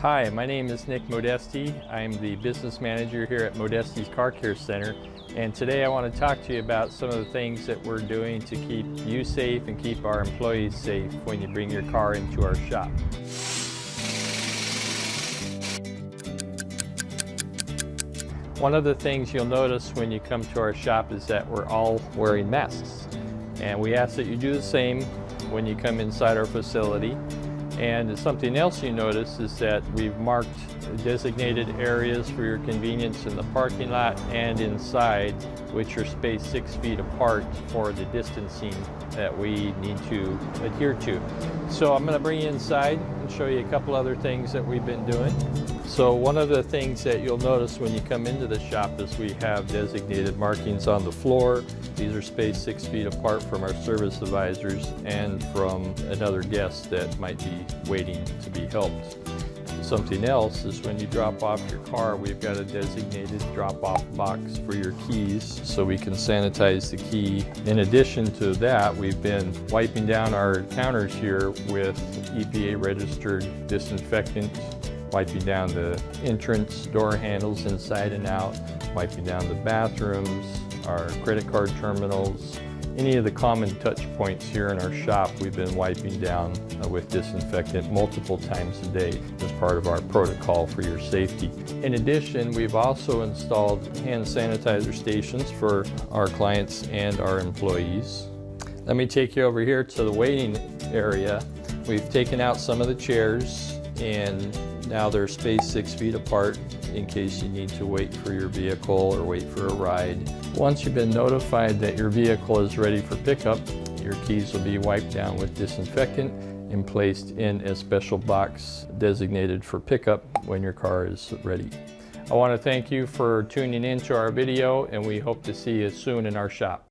Hi, my name is Nick Modesti. I'm the business manager here at Modesti's Car Care Center, and today I want to talk to you about some of the things that we're doing to keep you safe and keep our employees safe when you bring your car into our shop. One of the things you'll notice when you come to our shop is that we're all wearing masks, and we ask that you do the same when you come inside our facility. And something else you notice is that we've marked designated areas for your convenience in the parking lot and inside, which are spaced 6 feet apart for the distancing that we need to adhere to. So I'm going to bring you inside and show you a couple other things that we've been doing. So one of the things that you'll notice when you come into the shop is we have designated markings on the floor. These are spaced 6 feet apart from our service advisors and from another guest that might be waiting to be helped. Something else is when you drop off your car, we've got a designated drop-off box for your keys so we can sanitize the key. In addition to that, we've been wiping down our counters here with EPA-registered disinfectant, wiping down the entrance door handles inside and out, wiping down the bathrooms, our credit card terminals. Any of the common touch points here in our shop we've been wiping down with disinfectant multiple times a day as part of our protocol for your safety. In addition, we've also installed hand sanitizer stations for our clients and our employees. Let me take you over here to the waiting area. We've taken out some of the chairs and now they're spaced 6 feet apart in case you need to wait for your vehicle or wait for a ride. Once you've been notified that your vehicle is ready for pickup, your keys will be wiped down with disinfectant and placed in a special box designated for pickup when your car is ready. I want to thank you for tuning in to our video, and we hope to see you soon in our shop.